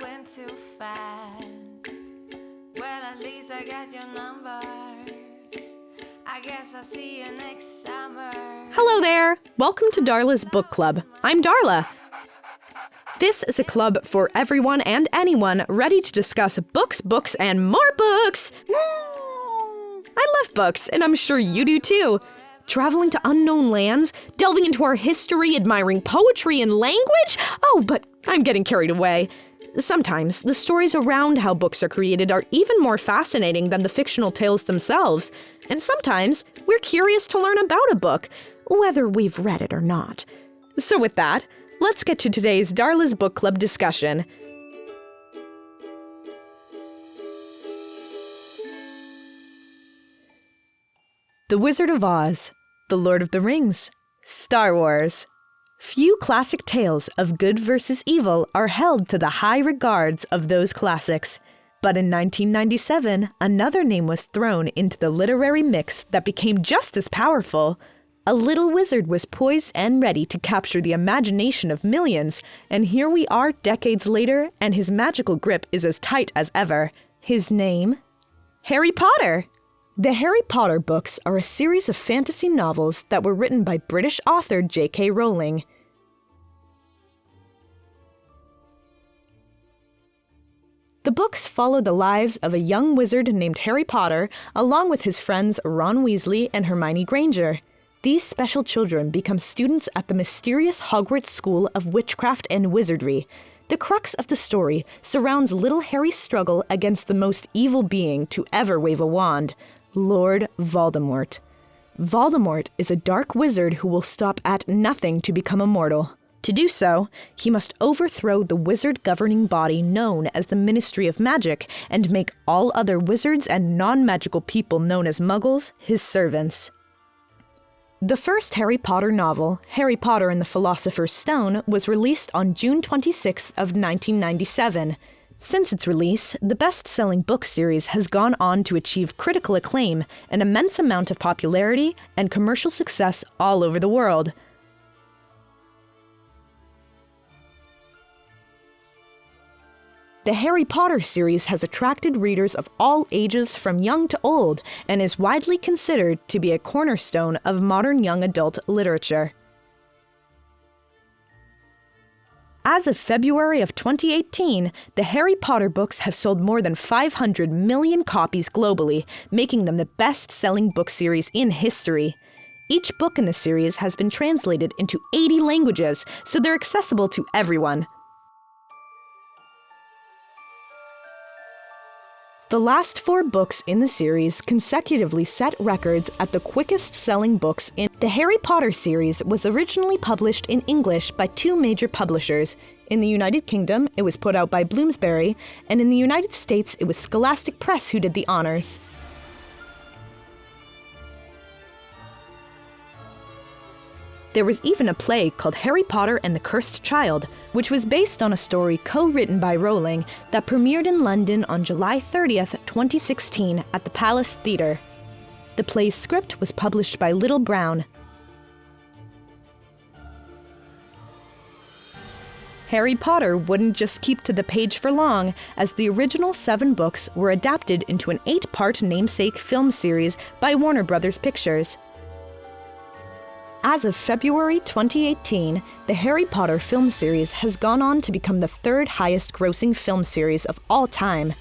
went too fast. Well, at least I got your number. I guess I'll see you next summer. Hello there! Welcome to Darla's Book Club. I'm Darla. This is a club for everyone and anyone ready to discuss books, and more books! I love books, and I'm sure you do too. Traveling to unknown lands, delving into our history, admiring poetry and language? Oh, but I'm getting carried away. Sometimes, the stories around how books are created are even more fascinating than the fictional tales themselves. And sometimes, we're curious to learn about a book, whether we've read it or not. So with that, let's get to today's Darla's Book Club discussion. The Wizard of Oz, The Lord of the Rings, Star Wars. Few classic tales of good versus evil are held to the high regards of those classics. But in 1997, another name was thrown into the literary mix that became just as powerful. A little wizard was poised and ready to capture the imagination of millions, and here we are decades later, and his magical grip is as tight as ever. His name? Harry Potter! The Harry Potter books are a series of fantasy novels that were written by British author JK Rowling. The books follow the lives of a young wizard named Harry Potter, along with his friends Ron Weasley and Hermione Granger. These special children become students at the mysterious Hogwarts School of Witchcraft and Wizardry. The crux of the story surrounds little Harry's struggle against the most evil being to ever wave a wand, Lord Voldemort. Voldemort is a dark wizard who will stop at nothing to become immortal. To do so, he must overthrow the wizard governing body known as the Ministry of Magic and make all other wizards and non-magical people known as Muggles his servants. The first Harry Potter novel, Harry Potter and the Philosopher's Stone, was released on June 26th of 1997. Since its release, the best-selling book series has gone on to achieve critical acclaim, an immense amount of popularity, and commercial success all over the world. The Harry Potter series has attracted readers of all ages from young to old and is widely considered to be a cornerstone of modern young adult literature. As of February of 2018, the Harry Potter books have sold more than 500 million copies globally, making them the best-selling book series in history. Each book in the series has been translated into 80 languages, so they're accessible to everyone. The last 4 books in the series consecutively set records at the quickest-selling books in. The Harry Potter series was originally published in English by 2 major publishers. In the United Kingdom, it was put out by Bloomsbury, and in the United States, it was Scholastic Press who did the honors. There was even a play called Harry Potter and the Cursed Child, which was based on a story co-written by Rowling that premiered in London on July 30th, 2016 at the Palace Theatre. The play's script was published by Little Brown. Harry Potter wouldn't just keep to the page for long, as the original 7 books were adapted into an 8-part namesake film series by Warner Bros. Pictures. As of February 2018, the Harry Potter film series has gone on to become the 3rd highest-grossing film series of all time.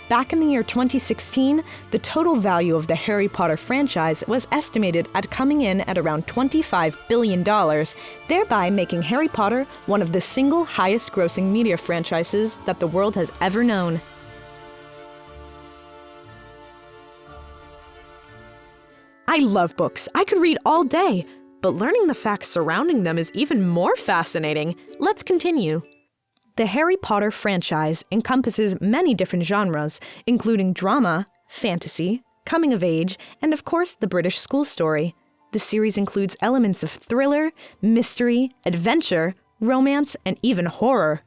Back in the year 2016, the total value of the Harry Potter franchise was estimated at coming in at around $25 billion, thereby making Harry Potter one of the single highest-grossing media franchises that the world has ever known. I love books. I could read all day, but learning the facts surrounding them is even more fascinating. Let's continue. The Harry Potter franchise encompasses many different genres, including drama, fantasy, coming of age, and of course the British school story. The series includes elements of thriller, mystery, adventure, romance, and even horror.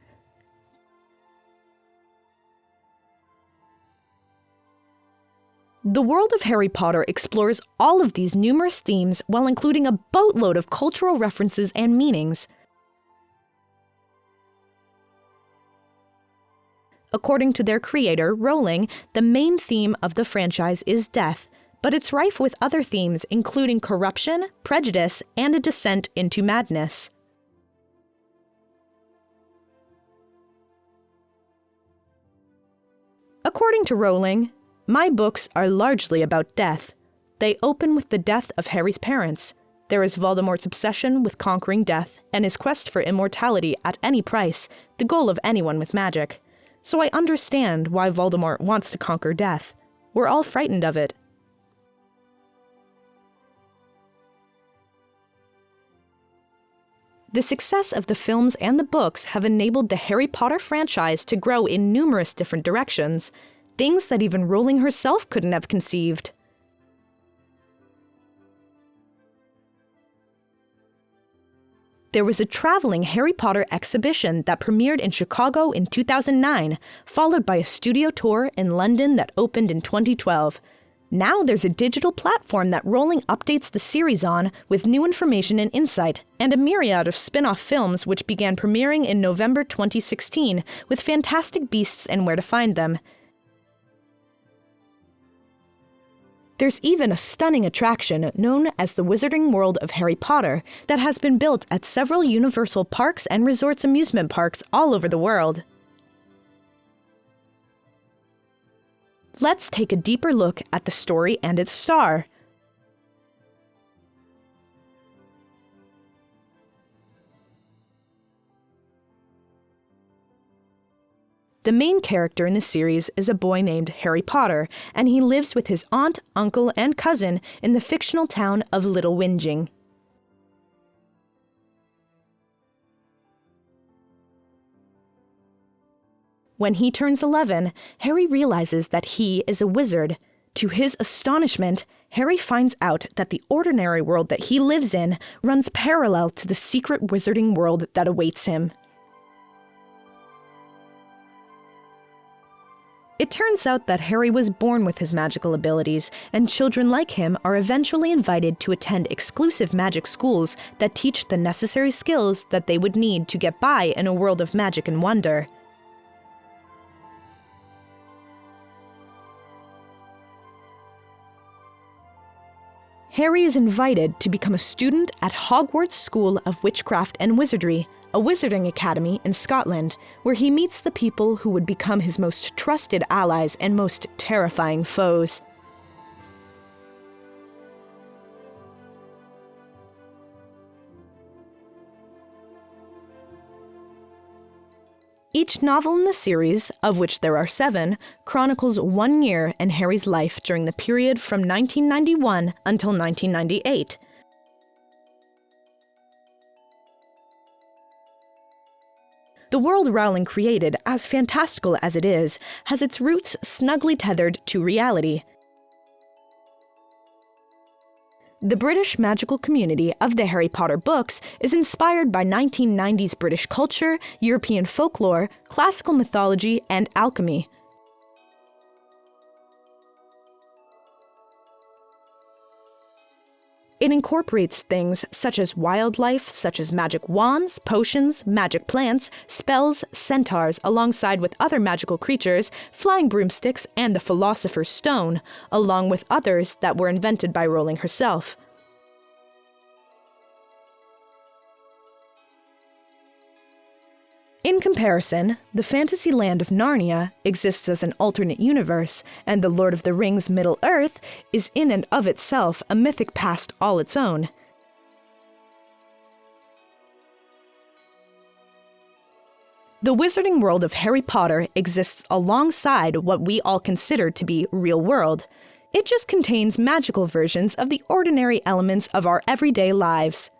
The world of Harry Potter explores all of these numerous themes while including a boatload of cultural references and meanings. According to their creator, Rowling, the main theme of the franchise is death, but it's rife with other themes including corruption, prejudice, and a descent into madness. According to Rowling, my books are largely about death. They open with the death of Harry's parents. There is Voldemort's obsession with conquering death and his quest for immortality at any price, the goal of anyone with magic. So I understand why Voldemort wants to conquer death. We're all frightened of it. The success of the films and the books have enabled the Harry Potter franchise to grow in numerous different directions, things that even Rowling herself couldn't have conceived. There was a traveling Harry Potter exhibition that premiered in Chicago in 2009, followed by a studio tour in London that opened in 2012. Now there's a digital platform that Rowling updates the series on with new information and insight, and a myriad of spin-off films which began premiering in November 2016 with Fantastic Beasts and Where to Find Them. There's even a stunning attraction known as the Wizarding World of Harry Potter that has been built at several Universal Parks and Resorts amusement parks all over the world. Let's take a deeper look at the story and its star. The main character in the series is a boy named Harry Potter, and he lives with his aunt, uncle, and cousin in the fictional town of Little Whinging. When he turns 11, Harry realizes that he is a wizard. To his astonishment, Harry finds out that the ordinary world that he lives in runs parallel to the secret wizarding world that awaits him. It turns out that Harry was born with his magical abilities, and children like him are eventually invited to attend exclusive magic schools that teach the necessary skills that they would need to get by in a world of magic and wonder. Harry is invited to become a student at Hogwarts School of Witchcraft and Wizardry, a wizarding academy in Scotland, where he meets the people who would become his most trusted allies and most terrifying foes. Each novel in the series, of which there are 7, chronicles 1 year in Harry's life during the period from 1991 until 1998. The world Rowling created, as fantastical as it is, has its roots snugly tethered to reality. The British magical community of the Harry Potter books is inspired by 1990s British culture, European folklore, classical mythology, and alchemy. It incorporates things such as wildlife, such as magic wands, potions, magic plants, spells, centaurs, alongside with other magical creatures, flying broomsticks, and the Philosopher's Stone, along with others that were invented by Rowling herself. In comparison, the fantasy land of Narnia exists as an alternate universe, and the Lord of the Rings Middle-earth is in and of itself a mythic past all its own. The wizarding world of Harry Potter exists alongside what we all consider to be real world. It just contains magical versions of the ordinary elements of our everyday lives.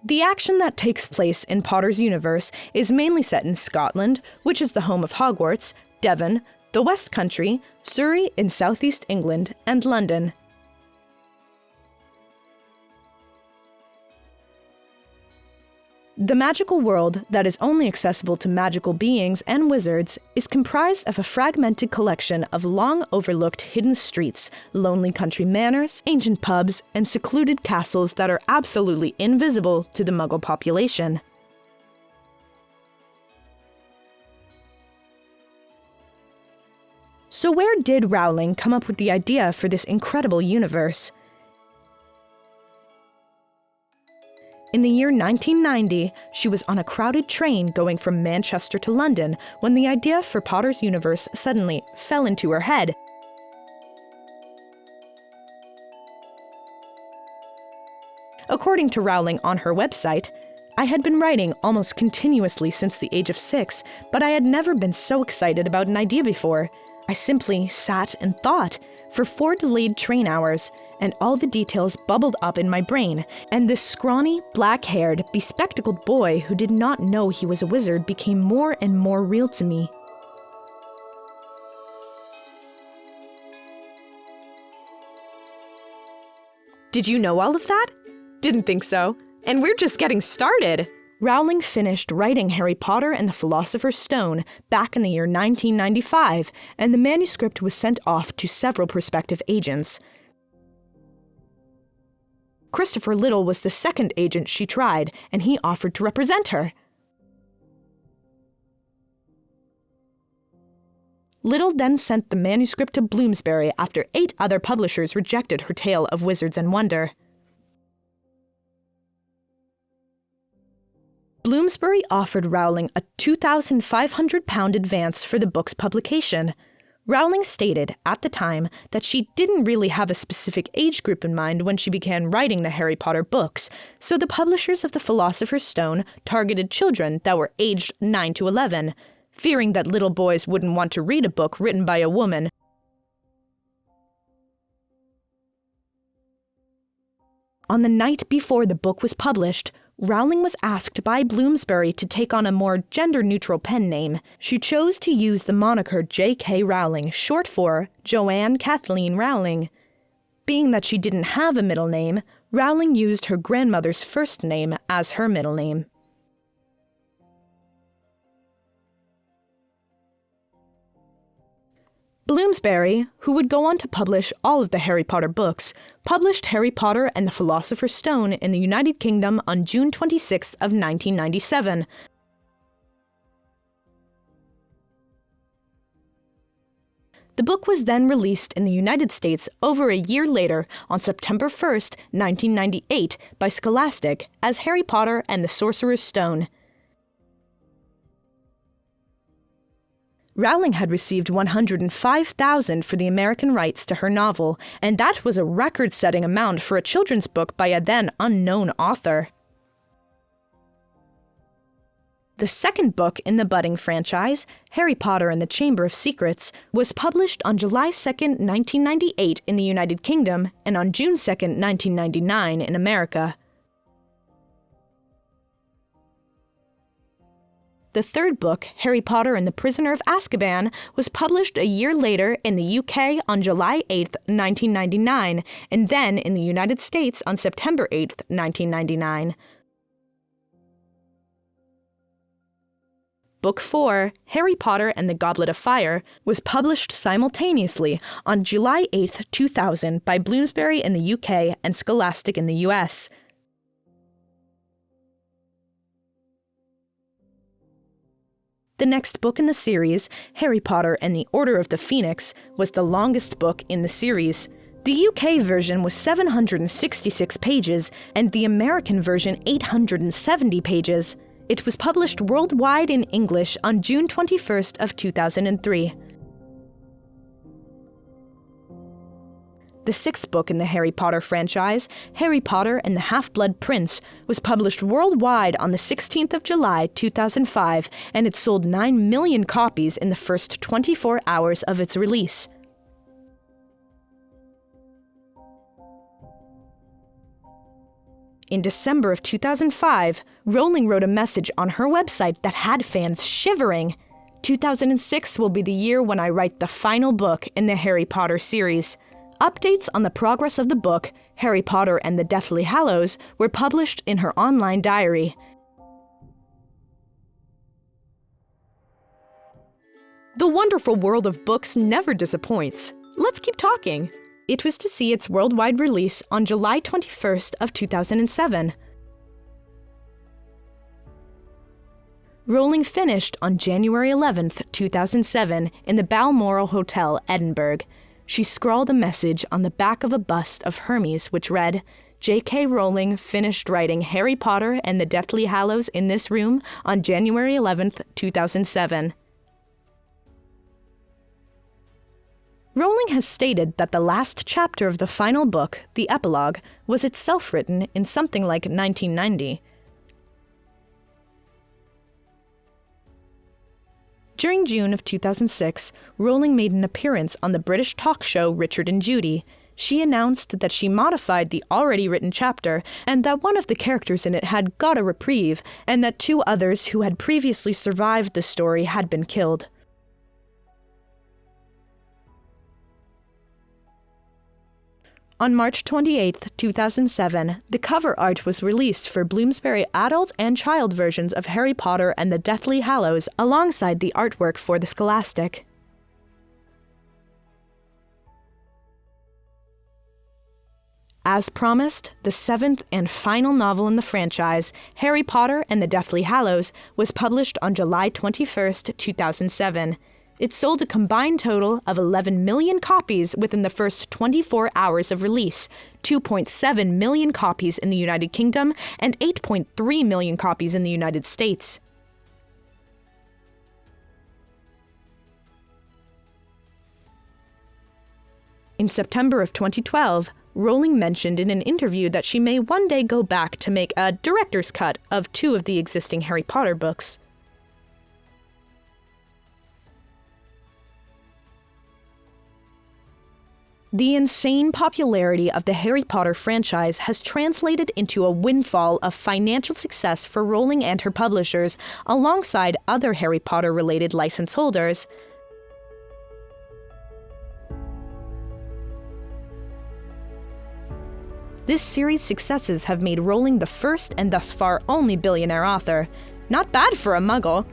The action that takes place in Potter's universe is mainly set in Scotland, which is the home of Hogwarts, Devon, the West Country, Surrey in southeast England, and London. The magical world that is only accessible to magical beings and wizards is comprised of a fragmented collection of long-overlooked hidden streets, lonely country manors, ancient pubs, and secluded castles that are absolutely invisible to the Muggle population. So where did Rowling come up with the idea for this incredible universe? In the year 1990, she was on a crowded train going from Manchester to London when the idea for Potter's universe suddenly fell into her head. According to Rowling on her website, I had been writing almost continuously since the age of 6, but I had never been so excited about an idea before. I simply sat and thought for 4 delayed train hours, and all the details bubbled up in my brain, and this scrawny, black-haired, bespectacled boy who did not know he was a wizard became more and more real to me. Did you know all of that? Didn't think so. And we're just getting started! Rowling finished writing Harry Potter and the Philosopher's Stone back in the year 1995, and the manuscript was sent off to several prospective agents. Christopher Little was the second agent she tried, and he offered to represent her. Little then sent the manuscript to Bloomsbury after 8 other publishers rejected her tale of wizards and wonder. Bloomsbury offered Rowling a £2,500 advance for the book's publication. Rowling stated, at the time, that she didn't really have a specific age group in mind when she began writing the Harry Potter books, so the publishers of the Philosopher's Stone targeted children that were aged 9 to 11, fearing that little boys wouldn't want to read a book written by a woman. On the night before the book was published, Rowling was asked by Bloomsbury to take on a more gender-neutral pen name. She chose to use the moniker JK Rowling, short for Joanne Kathleen Rowling. Being that she didn't have a middle name, Rowling used her grandmother's first name as her middle name. Bloomsbury, who would go on to publish all of the Harry Potter books, published Harry Potter and the Philosopher's Stone in the United Kingdom on June 26 of 1997. The book was then released in the United States over a year later on September 1, 1998, by Scholastic as Harry Potter and the Sorcerer's Stone. Rowling had received $105,000 for the American rights to her novel, and that was a record-setting amount for a children's book by a then unknown author. The second book in the budding franchise, Harry Potter and the Chamber of Secrets, was published on July 2, 1998 in the United Kingdom and on June 2, 1999 in America. The third book, Harry Potter and the Prisoner of Azkaban, was published a year later in the UK on July 8, 1999, and then in the United States on September 8, 1999. Book 4, Harry Potter and the Goblet of Fire, was published simultaneously on July 8, 2000 by Bloomsbury in the UK and Scholastic in the US. The next book in the series, Harry Potter and the Order of the Phoenix, was the longest book in the series. The UK version was 766 pages, and the American version 870 pages. It was published worldwide in English on June 21st of 2003. The sixth book in the Harry Potter franchise, Harry Potter and the Half-Blood Prince, was published worldwide on the 16th of July, 2005, and it sold 9 million copies in the first 24 hours of its release. In December of 2005, Rowling wrote a message on her website that had fans shivering. 2006 will be the year when I write the final book in the Harry Potter series. Updates on the progress of the book, Harry Potter and the Deathly Hallows, were published in her online diary. The wonderful world of books never disappoints. Let's keep talking. It was to see its worldwide release on July 21st of 2007. Rowling finished on January 11th, 2007 in the Balmoral Hotel, Edinburgh. She scrawled a message on the back of a bust of Hermes which read, "JK Rowling finished writing Harry Potter and the Deathly Hallows in this room on January 11th, 2007. Rowling has stated that the last chapter of the final book, the epilogue, was itself written in something like 1990. During June of 2006, Rowling made an appearance on the British talk show Richard and Judy. She announced that she modified the already written chapter and that one of the characters in it had got a reprieve and that 2 others who had previously survived the story had been killed. On March 28, 2007, the cover art was released for Bloomsbury adult and child versions of Harry Potter and the Deathly Hallows alongside the artwork for the Scholastic. As promised, the 7th and final novel in the franchise, Harry Potter and the Deathly Hallows, was published on July 21, 2007. It sold a combined total of 11 million copies within the first 24 hours of release, 2.7 million copies in the United Kingdom, and 8.3 million copies in the United States. In September of 2012, Rowling mentioned in an interview that she may one day go back to make a director's cut of 2 of the existing Harry Potter books. The insane popularity of the Harry Potter franchise has translated into a windfall of financial success for Rowling and her publishers, alongside other Harry Potter-related license holders. This series' successes have made Rowling the first and thus far only billionaire author. Not bad for a muggle.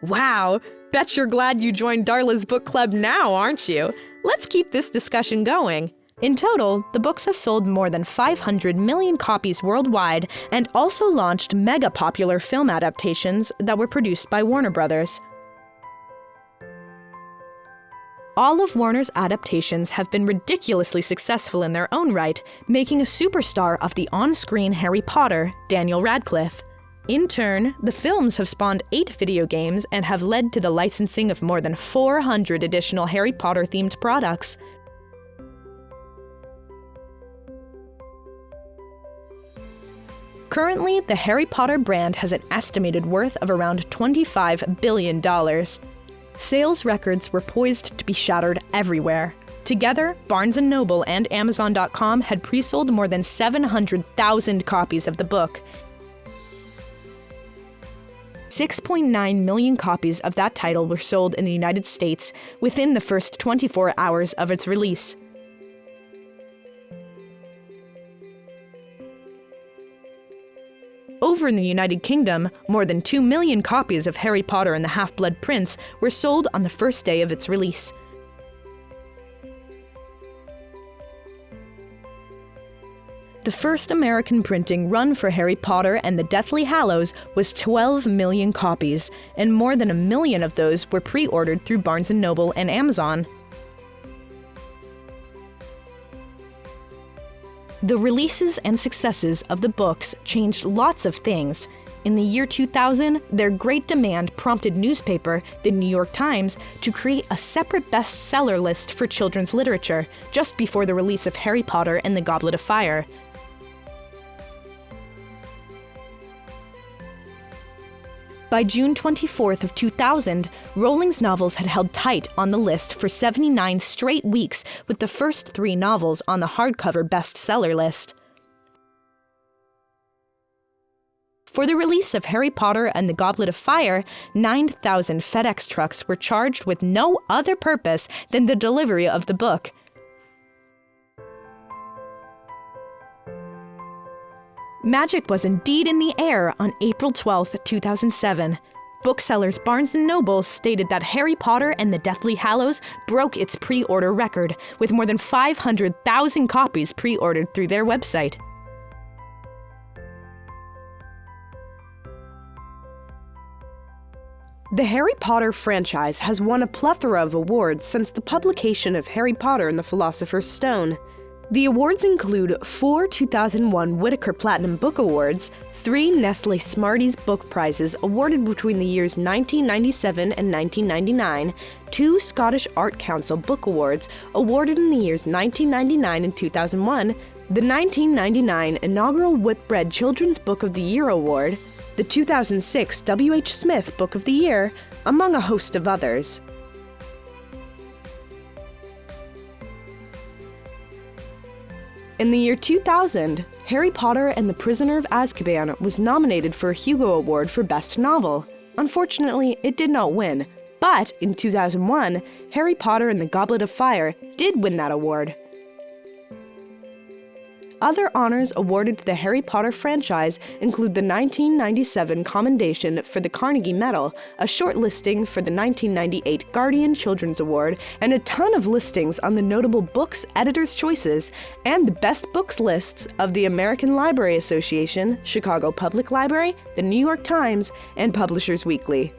Wow, bet you're glad you joined Darla's book club now, aren't you? Let's keep this discussion going. In total, the books have sold more than 500 million copies worldwide and also launched mega-popular film adaptations that were produced by Warner Brothers. All of Warner's adaptations have been ridiculously successful in their own right, making a superstar of the on-screen Harry Potter, Daniel Radcliffe. In turn, the films have spawned 8 video games and have led to the licensing of more than 400 additional Harry Potter-themed products. Currently, the Harry Potter brand has an estimated worth of around $25 billion. Sales records were poised to be shattered everywhere. Together, Barnes & Noble and Amazon.com had pre-sold more than 700,000 copies of the book. 6.9 million copies of that title were sold in the United States within the first 24 hours of its release. Over in the United Kingdom, more than 2 million copies of Harry Potter and the Half-Blood Prince were sold on the first day of its release. The first American printing run for Harry Potter and the Deathly Hallows was 12 million copies, and more than 1 million of those were pre-ordered through Barnes & Noble and Amazon. The releases and successes of the books changed lots of things. In the year 2000, their great demand prompted newspaper, the New York Times, to create a separate bestseller list for children's literature, just before the release of Harry Potter and the Goblet of Fire. By June 24th of 2000, Rowling's novels had held tight on the list for 79 straight weeks, with the first 3 novels on the hardcover bestseller list. For the release of Harry Potter and the Goblet of Fire, 9,000 FedEx trucks were charged with no other purpose than the delivery of the book. Magic was indeed in the air on April 12, 2007. Booksellers Barnes & Noble stated that Harry Potter and the Deathly Hallows broke its pre-order record, with more than 500,000 copies pre-ordered through their website. The Harry Potter franchise has won a plethora of awards since the publication of Harry Potter and the Philosopher's Stone. The awards include 4 2001 Whitaker Platinum Book Awards, 3 Nestle Smarties Book Prizes awarded between the years 1997 and 1999, 2 Scottish Art Council Book Awards awarded in the years 1999 and 2001, the 1999 inaugural Whitbread Children's Book of the Year Award, the 2006 W.H. Smith Book of the Year, among a host of others. In the year 2000, Harry Potter and the Prisoner of Azkaban was nominated for a Hugo Award for Best Novel. Unfortunately, it did not win, but in 2001, Harry Potter and the Goblet of Fire did win that award. Other honors awarded to the Harry Potter franchise include the 1997 Commendation for the Carnegie Medal, a short listing for the 1998 Guardian Children's Award, and a ton of listings on the notable books Editor's Choices, and the best books lists of the American Library Association, Chicago Public Library, the New York Times, and Publishers Weekly.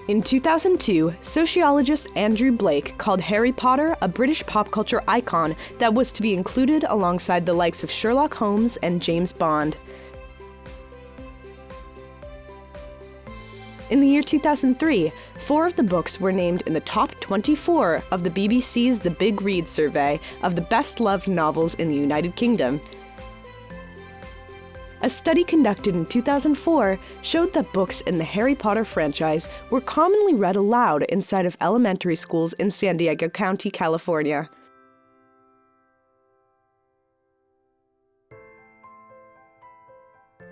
In 2002, sociologist Andrew Blake called Harry Potter a British pop culture icon that was to be included alongside the likes of Sherlock Holmes and James Bond. In the year 2003, 4 of the books were named in the top 24 of the BBC's The Big Read survey of the best-loved novels in the United Kingdom. A study conducted in 2004 showed that books in the Harry Potter franchise were commonly read aloud inside of elementary schools in San Diego County, California.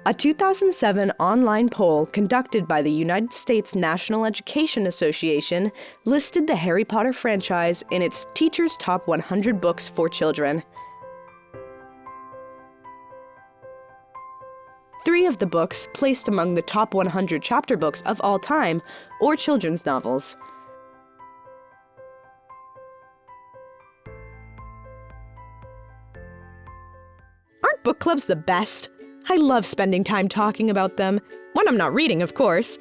A 2007 online poll conducted by the United States National Education Association listed the Harry Potter franchise in its Teachers' Top 100 Books for Children. 3 of the books placed among the top 100 chapter books of all time, or children's novels. Aren't book clubs the best? I love spending time talking about them, when I'm not reading, of course.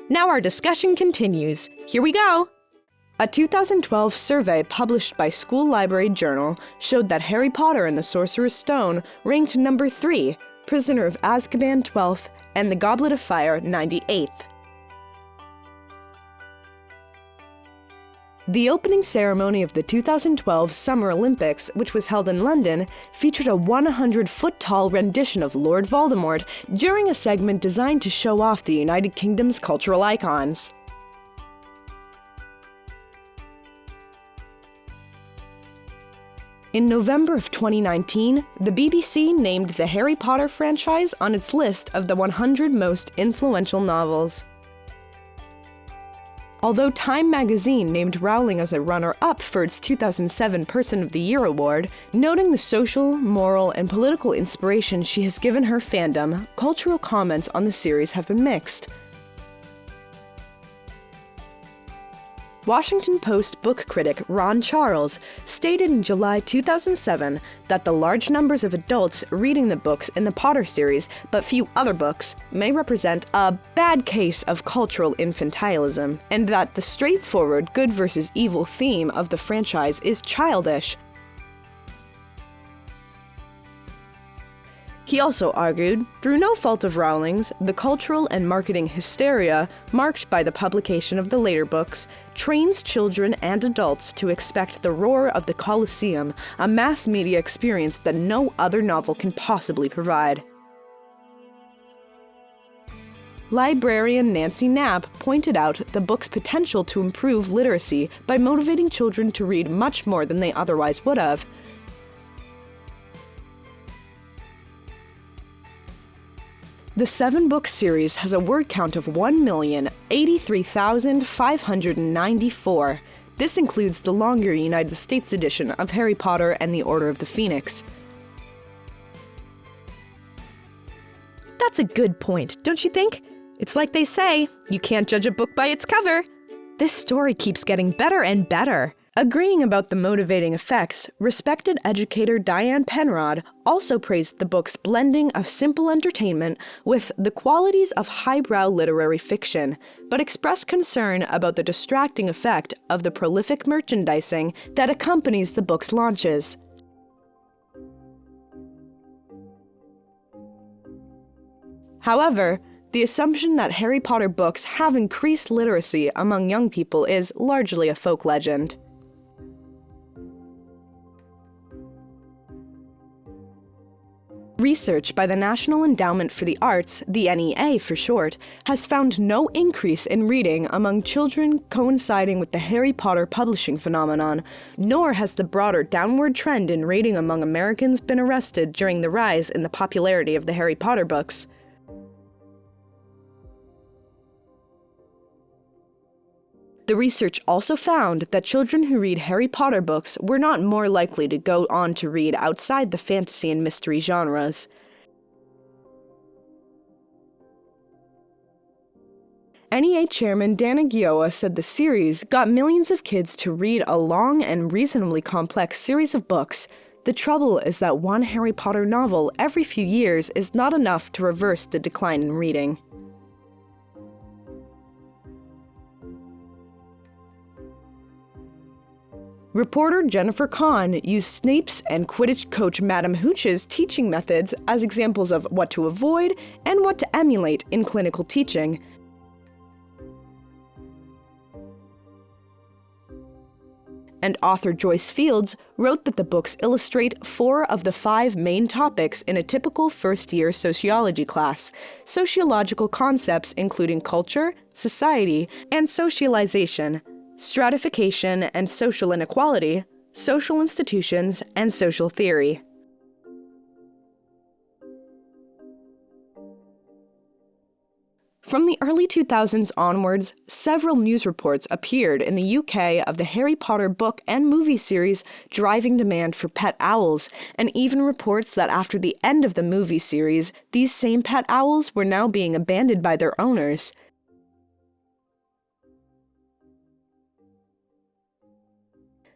Now our discussion continues. Here we go! A 2012 survey published by School Library Journal showed that Harry Potter and the Sorcerer's Stone ranked number 3, Prisoner of Azkaban 12th, and The Goblet of Fire 98th. The opening ceremony of the 2012 Summer Olympics, which was held in London, featured a 100-foot-tall rendition of Lord Voldemort during a segment designed to show off the United Kingdom's cultural icons. In November of 2019, the BBC named the Harry Potter franchise on its list of the 100 most influential novels. Although Time magazine named Rowling as a runner-up for its 2007 Person of the Year award, noting the social, moral, and political inspiration she has given her fandom, cultural comments on the series have been mixed. Washington Post book critic Ron Charles stated in July 2007 that the large numbers of adults reading the books in the Potter series, but few other books, may represent a bad case of cultural infantilism, and that the straightforward good versus evil theme of the franchise is childish. He also argued, through no fault of Rowling's, the cultural and marketing hysteria marked by the publication of the later books trains children and adults to expect the roar of the Colosseum, a mass media experience that no other novel can possibly provide. Librarian Nancy Knapp pointed out the book's potential to improve literacy by motivating children to read much more than they otherwise would have. The 7-book series has a word count of 1,083,594. This includes the longer United States edition of Harry Potter and the Order of the Phoenix. That's a good point, don't you think? It's like they say, you can't judge a book by its cover. This story keeps getting better and better. Agreeing about the motivating effects, respected educator Diane Penrod also praised the book's blending of simple entertainment with the qualities of highbrow literary fiction, but expressed concern about the distracting effect of the prolific merchandising that accompanies the book's launches. However, the assumption that Harry Potter books have increased literacy among young people is largely a folk legend. Research by the National Endowment for the Arts, the NEA for short, has found no increase in reading among children coinciding with the Harry Potter publishing phenomenon, nor has the broader downward trend in reading among Americans been arrested during the rise in the popularity of the Harry Potter books. The research also found that children who read Harry Potter books were not more likely to go on to read outside the fantasy and mystery genres. NEA Chairman Dana Gioia said the series got millions of kids to read a long and reasonably complex series of books. The trouble is that one Harry Potter novel every few years is not enough to reverse the decline in reading. Reporter Jennifer Kahn used Snape's and Quidditch coach Madam Hooch's teaching methods as examples of what to avoid and what to emulate in clinical teaching. And author Joyce Fields wrote that the books illustrate 4 of the 5 main topics in a typical first-year sociology class: sociological concepts including culture, society, and socialization, stratification and social inequality, social institutions, and social theory. From the early 2000s onwards, several news reports appeared in the UK of the Harry Potter book and movie series driving demand for pet owls, and even reports that after the end of the movie series, these same pet owls were now being abandoned by their owners.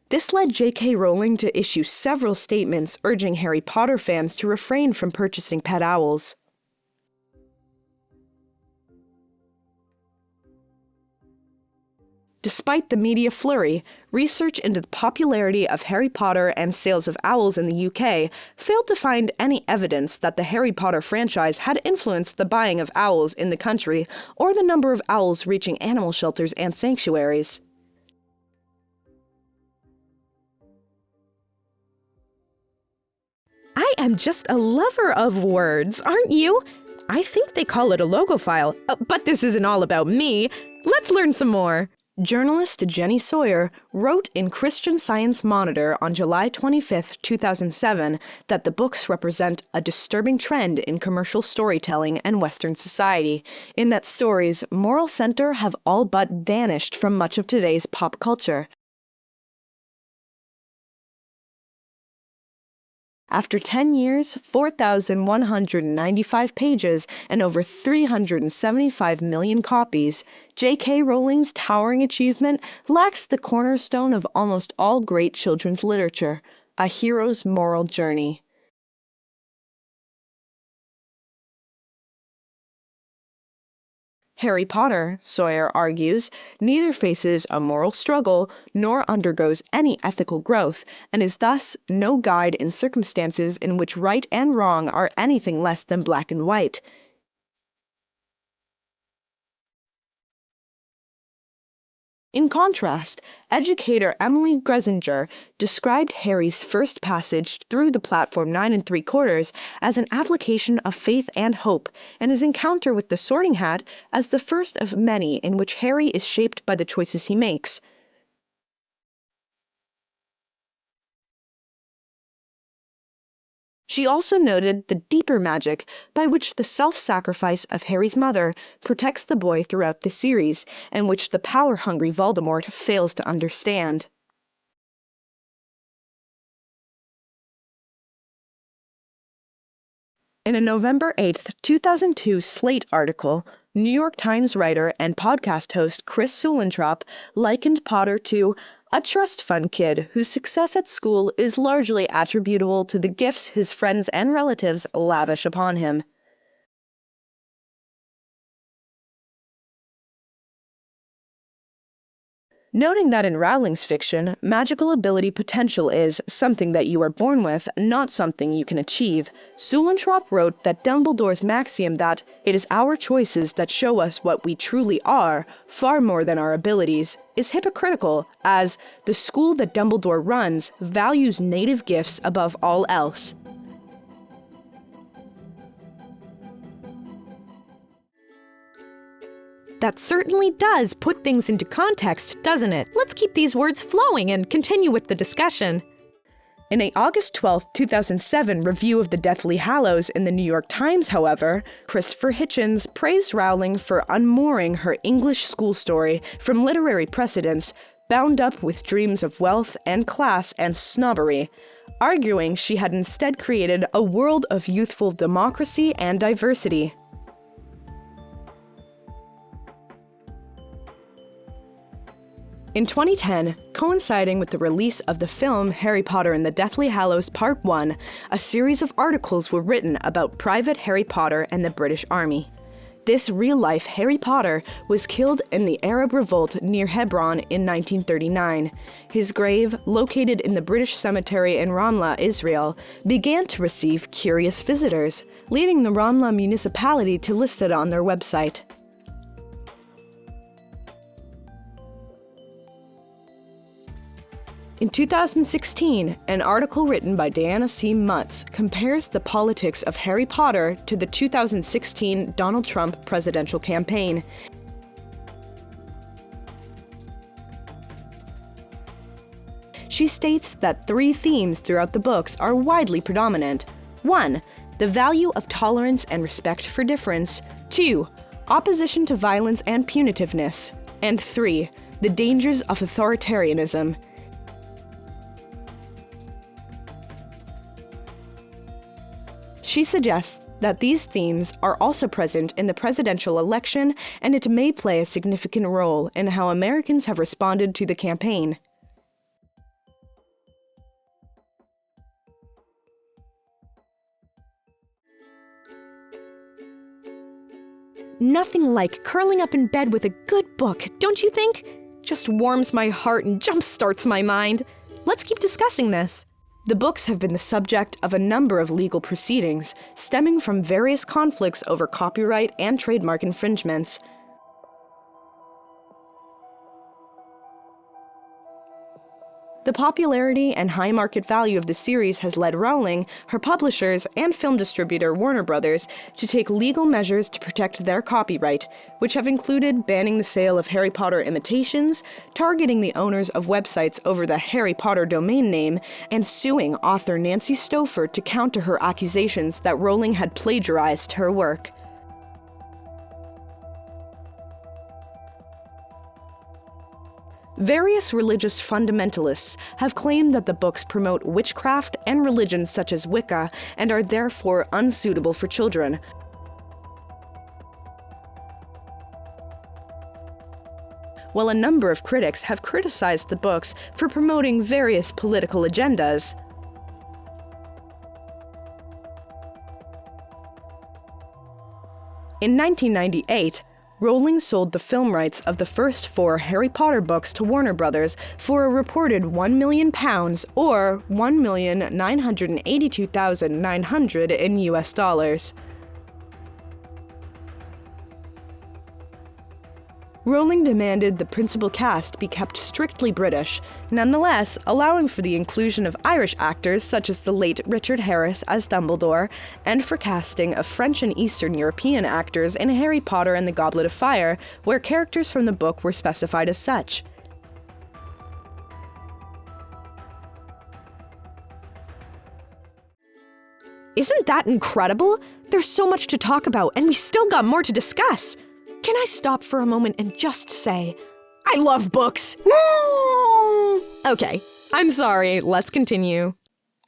This led JK Rowling to issue several statements urging Harry Potter fans to refrain from purchasing pet owls. Despite the media flurry, research into the popularity of Harry Potter and sales of owls in the UK failed to find any evidence that the Harry Potter franchise had influenced the buying of owls in the country or the number of owls reaching animal shelters and sanctuaries. I am just a lover of words, aren't you? I think they call it a logo file, but this isn't all about me. Let's learn some more. Journalist Jenny Sawyer wrote in Christian Science Monitor on July 25, 2007, that the books represent a disturbing trend in commercial storytelling and Western society, in that stories' moral center have all but vanished from much of today's pop culture. After 10 years, 4,195 pages, and over 375 million copies, JK Rowling's towering achievement lacks the cornerstone of almost all great children's literature, a hero's moral journey. Harry Potter, Sawyer argues, neither faces a moral struggle nor undergoes any ethical growth, and is thus no guide in circumstances in which right and wrong are anything less than black and white. In contrast, educator Emily Gresinger described Harry's first passage through the platform 9 3/4 as an application of faith and hope, and his encounter with the Sorting Hat as the first of many in which Harry is shaped by the choices he makes. She also noted the deeper magic by which the self-sacrifice of Harry's mother protects the boy throughout the series, and which the power-hungry Voldemort fails to understand. In a November 8, 2002 Slate article, New York Times writer and podcast host Chris Sulentrop likened Potter to a trust fund kid whose success at school is largely attributable to the gifts his friends and relatives lavish upon him. Noting that in Rowling's fiction, magical ability potential is something that you are born with, not something you can achieve, Sulentrop wrote that Dumbledore's maxiom that it is our choices that show us what we truly are, far more than our abilities, is hypocritical, as the school that Dumbledore runs values native gifts above all else. That certainly does put things into context, doesn't it? Let's keep these words flowing and continue with the discussion. In a August 12, 2007 review of the Deathly Hallows in the New York Times, however, Christopher Hitchens praised Rowling for unmooring her English school story from literary precedents bound up with dreams of wealth and class and snobbery, arguing she had instead created a world of youthful democracy and diversity. In 2010, coinciding with the release of the film Harry Potter and the Deathly Hallows Part 1, a series of articles were written about Private Harry Potter and the British Army. This real-life Harry Potter was killed in the Arab Revolt near Hebron in 1939. His grave, located in the British cemetery in Ramla, Israel, began to receive curious visitors, leading the Ramla municipality to list it on their website. In 2016, an article written by Diana C. Mutz compares the politics of Harry Potter to the 2016 Donald Trump presidential campaign. She states that 3 themes throughout the books are widely predominant. 1. The value of tolerance and respect for difference. 2. Opposition to violence and punitiveness. And 3. The dangers of authoritarianism. She suggests that these themes are also present in the presidential election, and it may play a significant role in how Americans have responded to the campaign. Nothing like curling up in bed with a good book, don't you think? Just warms my heart and jump-starts my mind. Let's keep discussing this. The books have been the subject of a number of legal proceedings, stemming from various conflicts over copyright and trademark infringements. The popularity and high market value of the series has led Rowling, her publishers, and film distributor Warner Brothers to take legal measures to protect their copyright, which have included banning the sale of Harry Potter imitations, targeting the owners of websites over the Harry Potter domain name, and suing author Nancy Stouffer to counter her accusations that Rowling had plagiarized her work. Various religious fundamentalists have claimed that the books promote witchcraft and religions such as Wicca and are therefore unsuitable for children. While a number of critics have criticized the books for promoting various political agendas. In 1998, Rowling sold the film rights of the first 4 Harry Potter books to Warner Brothers for a reported £1 million, or $1,982,900 in US dollars. Rowling demanded the principal cast be kept strictly British, nonetheless allowing for the inclusion of Irish actors such as the late Richard Harris as Dumbledore, and for casting of French and Eastern European actors in Harry Potter and the Goblet of Fire, where characters from the book were specified as such. Isn't that incredible? There's so much to talk about, and we still got more to discuss. Can I stop for a moment and just say, I love books! Okay, I'm sorry, let's continue.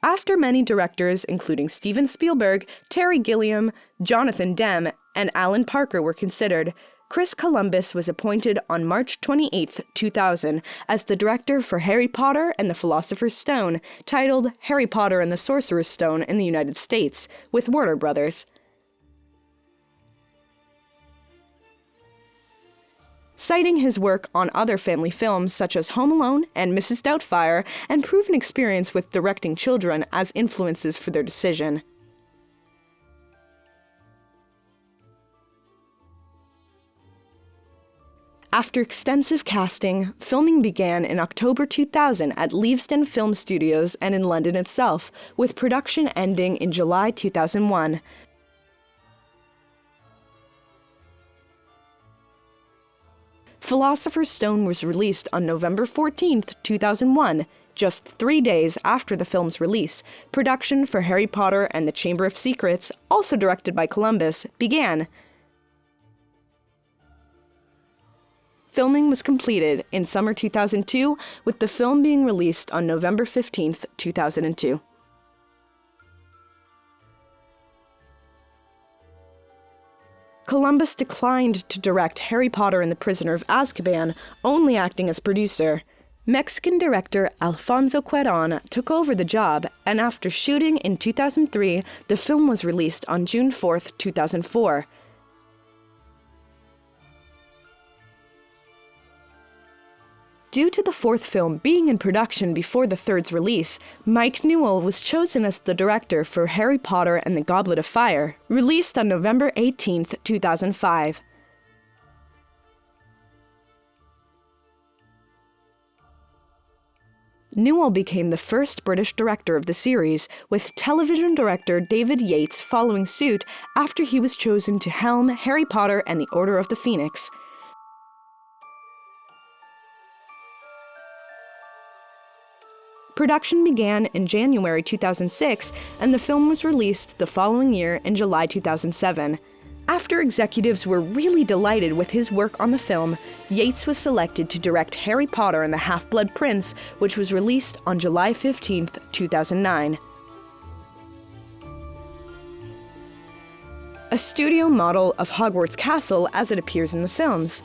After many directors, including Steven Spielberg, Terry Gilliam, Jonathan Demme, and Alan Parker were considered, Chris Columbus was appointed on March 28, 2000, as the director for Harry Potter and the Philosopher's Stone, titled Harry Potter and the Sorcerer's Stone in the United States, with Warner Brothers. Citing his work on other family films such as Home Alone and Mrs. Doubtfire, and proven experience with directing children as influences for their decision. After extensive casting, filming began in October 2000 at Leavesden Film Studios and in London itself, with production ending in July 2001. Philosopher's Stone was released on November 14, 2001, just 3 days after the film's release. Production for Harry Potter and the Chamber of Secrets, also directed by Columbus, began. Filming was completed in summer 2002, with the film being released on November 15, 2002. Columbus declined to direct Harry Potter and the Prisoner of Azkaban, only acting as producer. Mexican director Alfonso Cuarón took over the job, and after shooting in 2003, the film was released on June 4, 2004. Due to the fourth film being in production before the third's release, Mike Newell was chosen as the director for Harry Potter and the Goblet of Fire, released on November 18, 2005. Newell became the first British director of the series, with television director David Yates following suit after he was chosen to helm Harry Potter and the Order of the Phoenix. Production began in January 2006, and the film was released the following year in July 2007. After executives were really delighted with his work on the film, Yates was selected to direct Harry Potter and the Half-Blood Prince, which was released on July 15, 2009. A studio model of Hogwarts Castle as it appears in the films.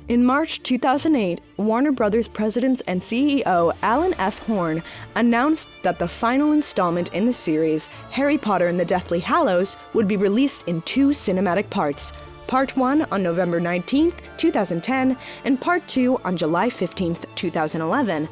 In March 2008, Warner Brothers president and CEO Alan F. Horn announced that the final installment in the series, Harry Potter and the Deathly Hallows, would be released in 2 cinematic parts, Part 1 on November 19, 2010, and Part 2 on July 15, 2011.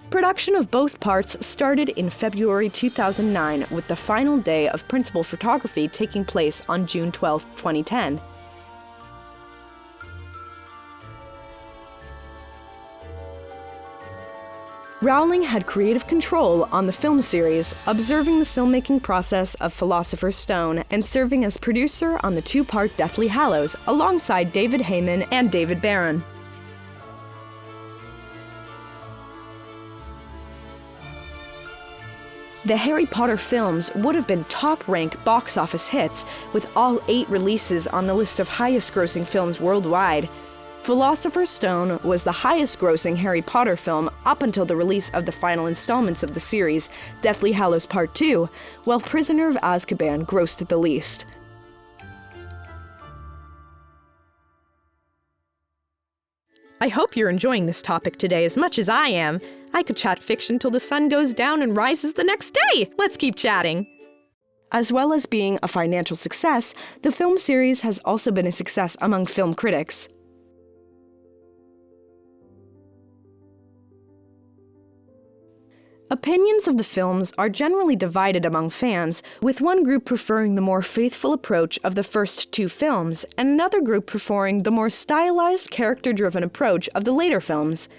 Production of both parts started in February 2009, with the final day of principal photography taking place on June 12, 2010. Rowling had creative control on the film series, observing the filmmaking process of Philosopher's Stone and serving as producer on the 2-part Deathly Hallows alongside David Heyman and David Barron. The Harry Potter films would have been top-rank box office hits, with all 8 releases on the list of highest-grossing films worldwide. Philosopher's Stone was the highest-grossing Harry Potter film up until the release of the final installments of the series, Deathly Hallows Part 2, while Prisoner of Azkaban grossed the least. I hope you're enjoying this topic today as much as I am. I could chat fiction till the sun goes down and rises the next day. Let's keep chatting. As well as being a financial success, the film series has also been a success among film critics. Opinions of the films are generally divided among fans, with one group preferring the more faithful approach of the first 2 films, and another group preferring the more stylized, character-driven approach of the later films.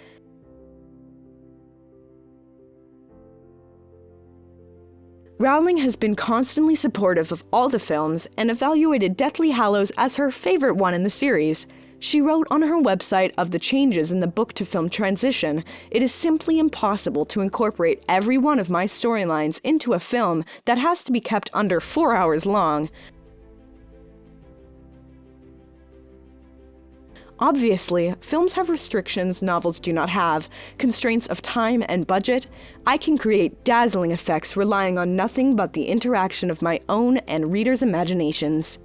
Rowling has been constantly supportive of all the films and evaluated Deathly Hallows as her favorite one in the series. She wrote on her website of the changes in the book-to-film transition. "It is simply impossible to incorporate every one of my storylines into a film that has to be kept under 4 hours long. Obviously, films have restrictions novels do not have, constraints of time and budget. I can create dazzling effects relying on nothing but the interaction of my own and readers' imaginations."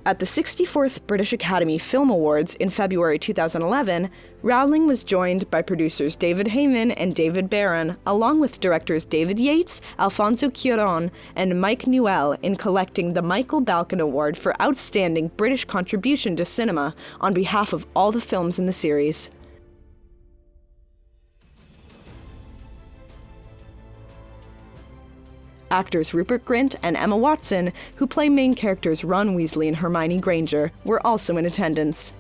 At the 64th British Academy Film Awards in February 2011, Rowling was joined by producers David Heyman and David Barron, along with directors David Yates, Alfonso Cuarón, and Mike Newell in collecting the Michael Balcon Award for Outstanding British Contribution to Cinema on behalf of all the films in the series. Actors Rupert Grint and Emma Watson, who play main characters Ron Weasley and Hermione Granger, were also in attendance.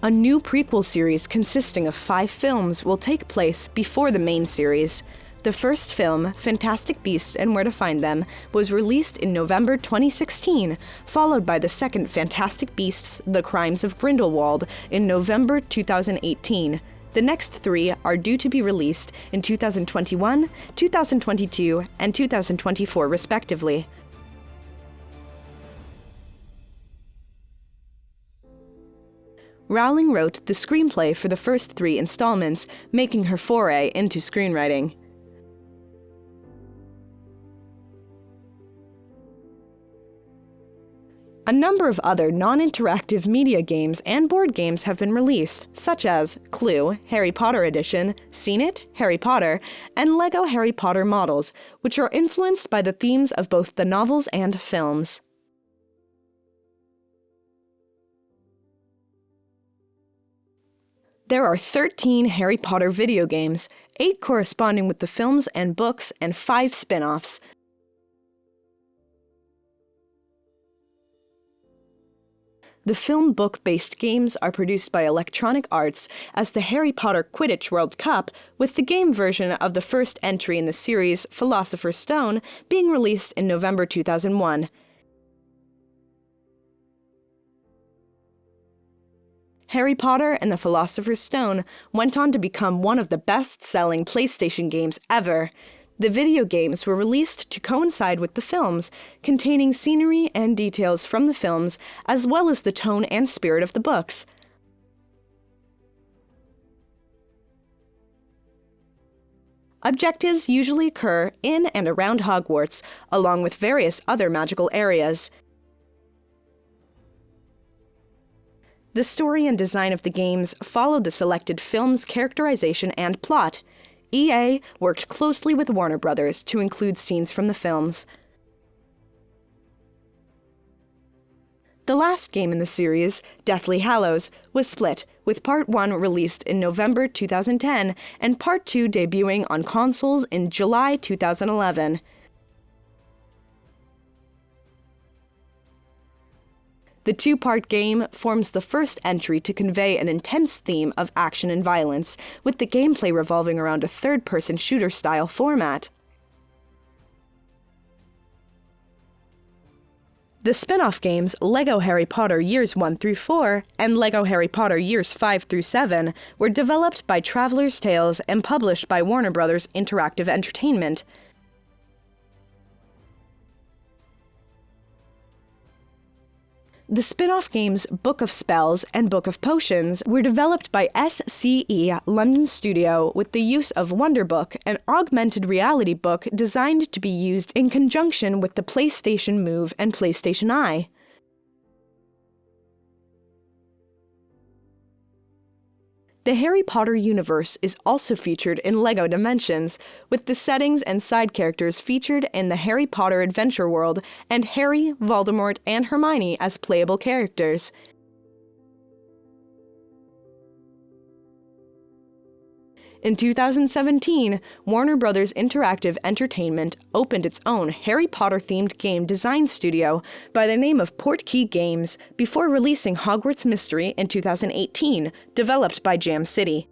A new prequel series consisting of 5 films will take place before the main series. The first film, Fantastic Beasts and Where to Find Them, was released in November 2016, followed by the second Fantastic Beasts: The Crimes of Grindelwald in November 2018. The next 3 are due to be released in 2021, 2022, and 2024 respectively. Rowling wrote the screenplay for the first 3 installments, making her foray into screenwriting. A number of other non-interactive media games and board games have been released, such as Clue, Harry Potter Edition, Seen It, Harry Potter, and Lego Harry Potter Models, which are influenced by the themes of both the novels and films. There are 13 Harry Potter video games, 8 corresponding with the films and books, and 5 spin-offs. The film-book-based games are produced by Electronic Arts as the Harry Potter Quidditch World Cup, with the game version of the first entry in the series, Philosopher's Stone, being released in November 2001. Harry Potter and the Philosopher's Stone went on to become one of the best-selling PlayStation games ever. The video games were released to coincide with the films, containing scenery and details from the films, as well as the tone and spirit of the books. Objectives usually occur in and around Hogwarts, along with various other magical areas. The story and design of the games followed the selected film's characterization and plot. EA worked closely with Warner Brothers to include scenes from the films. The last game in the series, Deathly Hallows, was split, with Part 1 released in November 2010 and Part 2 debuting on consoles in July 2011. The 2-part game forms the first entry to convey an intense theme of action and violence, with the gameplay revolving around a third-person shooter-style format. The spin-off games LEGO Harry Potter Years 1 through 4 and LEGO Harry Potter Years 5 through 7 were developed by Traveller's Tales and published by Warner Brothers Interactive Entertainment. The spin-off games Book of Spells and Book of Potions were developed by SCE London Studio with the use of Wonderbook, an augmented reality book designed to be used in conjunction with the PlayStation Move and PlayStation Eye. The Harry Potter universe is also featured in LEGO Dimensions, with the settings and side characters featured in the Harry Potter Adventure World, and Harry, Voldemort, and Hermione as playable characters. In 2017, Warner Brothers Interactive Entertainment opened its own Harry Potter-themed game design studio by the name of Portkey Games before releasing Hogwarts Mystery in 2018, developed by Jam City.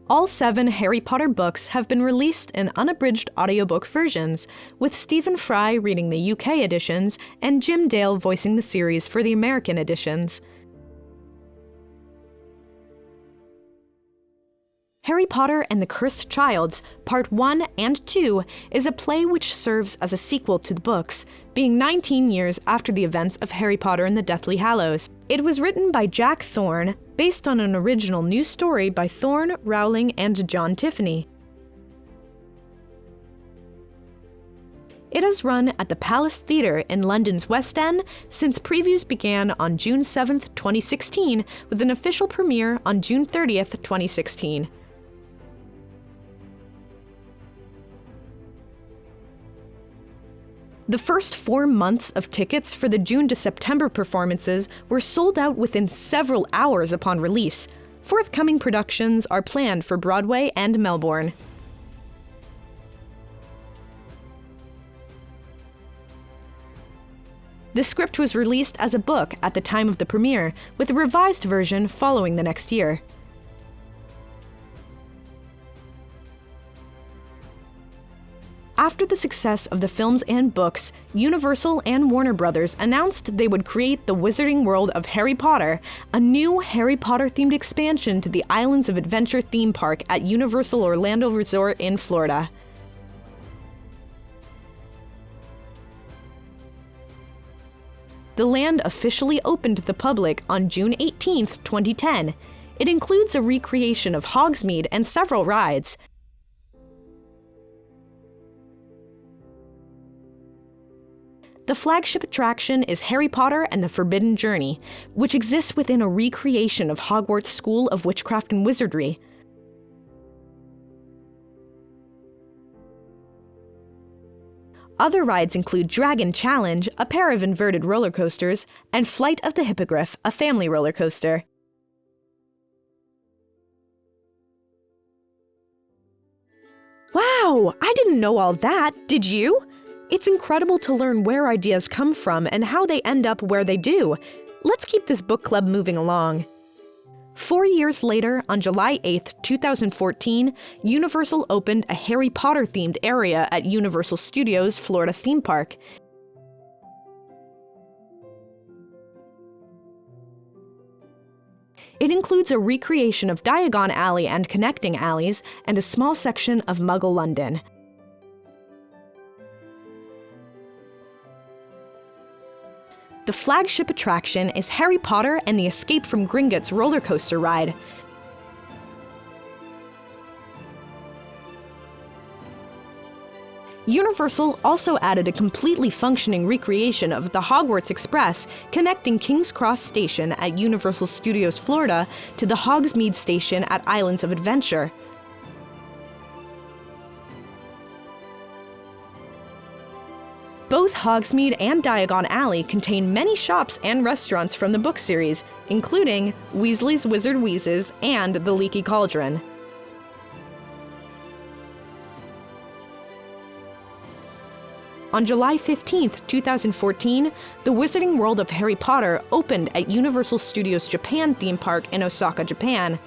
All 7 Harry Potter books have been released in unabridged audiobook versions, with Stephen Fry reading the UK editions and Jim Dale voicing the series for the American editions. Harry Potter and the Cursed Childs, Part 1 and 2, is a play which serves as a sequel to the books, being 19 years after the events of Harry Potter and the Deathly Hallows. It was written by Jack Thorne, based on an original new story by Thorne, Rowling, and John Tiffany. It has run at the Palace Theatre in London's West End since previews began on June 7, 2016, with an official premiere on June 30, 2016. The first 4 months of tickets for the June to September performances were sold out within several hours upon release. Forthcoming productions are planned for Broadway and Melbourne. The script was released as a book at the time of the premiere, with a revised version following the next year. After the success of the films and books, Universal and Warner Brothers announced they would create the Wizarding World of Harry Potter, a new Harry Potter-themed expansion to the Islands of Adventure theme park at Universal Orlando Resort in Florida. The land officially opened to the public on June 18, 2010. It includes a recreation of Hogsmeade and several rides. The flagship attraction is Harry Potter and the Forbidden Journey, which exists within a recreation of Hogwarts School of Witchcraft and Wizardry. Other rides include Dragon Challenge, a pair of inverted roller coasters, and Flight of the Hippogriff, a family roller coaster. Wow, I didn't know all that, did you? It's incredible to learn where ideas come from and how they end up where they do. Let's keep this book club moving along. 4 years later, on July 8, 2014, Universal opened a Harry Potter-themed area at Universal Studios Florida theme park. It includes a recreation of Diagon Alley and connecting alleys, and a small section of Muggle London. The flagship attraction is Harry Potter and the Escape from Gringotts roller coaster ride. Universal also added a completely functioning recreation of the Hogwarts Express, connecting King's Cross Station at Universal Studios Florida to the Hogsmeade Station at Islands of Adventure. Both Hogsmeade and Diagon Alley contain many shops and restaurants from the book series, including Weasley's Wizard Wheezes and The Leaky Cauldron. On July 15, 2014, the Wizarding World of Harry Potter opened at Universal Studios Japan theme park in Osaka, Japan.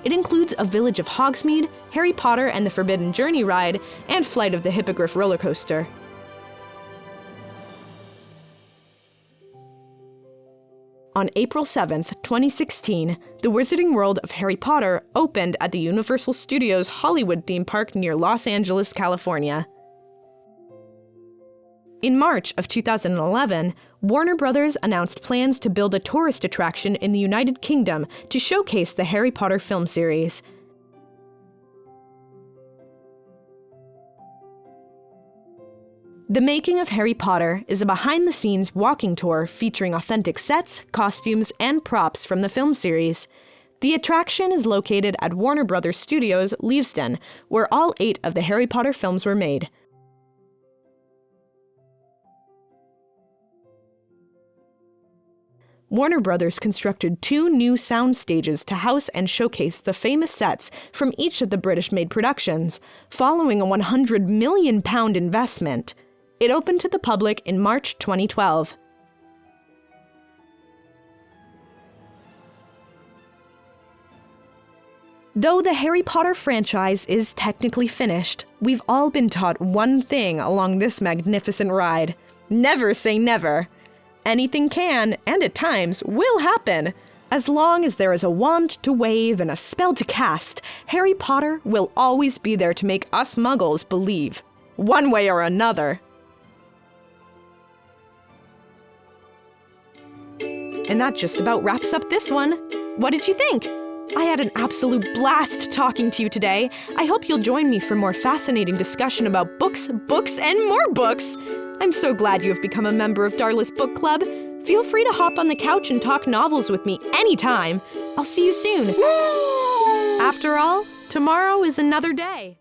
It includes a Village of Hogsmeade, Harry Potter and the Forbidden Journey ride, and Flight of the Hippogriff roller coaster. On April 7, 2016, the Wizarding World of Harry Potter opened at the Universal Studios Hollywood theme park near Los Angeles, California. In March of 2011, Warner Brothers announced plans to build a tourist attraction in the United Kingdom to showcase the Harry Potter film series. The Making of Harry Potter is a behind-the-scenes walking tour featuring authentic sets, costumes, and props from the film series. The attraction is located at Warner Brothers Studios, Leavesden, where all 8 of the Harry Potter films were made. Warner Brothers constructed 2 new sound stages to house and showcase the famous sets from each of the British-made productions, following a £100 million investment. It opened to the public in March 2012. Though the Harry Potter franchise is technically finished, we've all been taught one thing along this magnificent ride. Never say never. Anything can, and at times, will happen. As long as there is a wand to wave and a spell to cast, Harry Potter will always be there to make us muggles believe. One way or another. And that just about wraps up this one. What did you think? I had an absolute blast talking to you today. I hope you'll join me for more fascinating discussion about books, books, and more books. I'm so glad you have become a member of Darla's Book Club. Feel free to hop on the couch and talk novels with me anytime. I'll see you soon. After all, tomorrow is another day.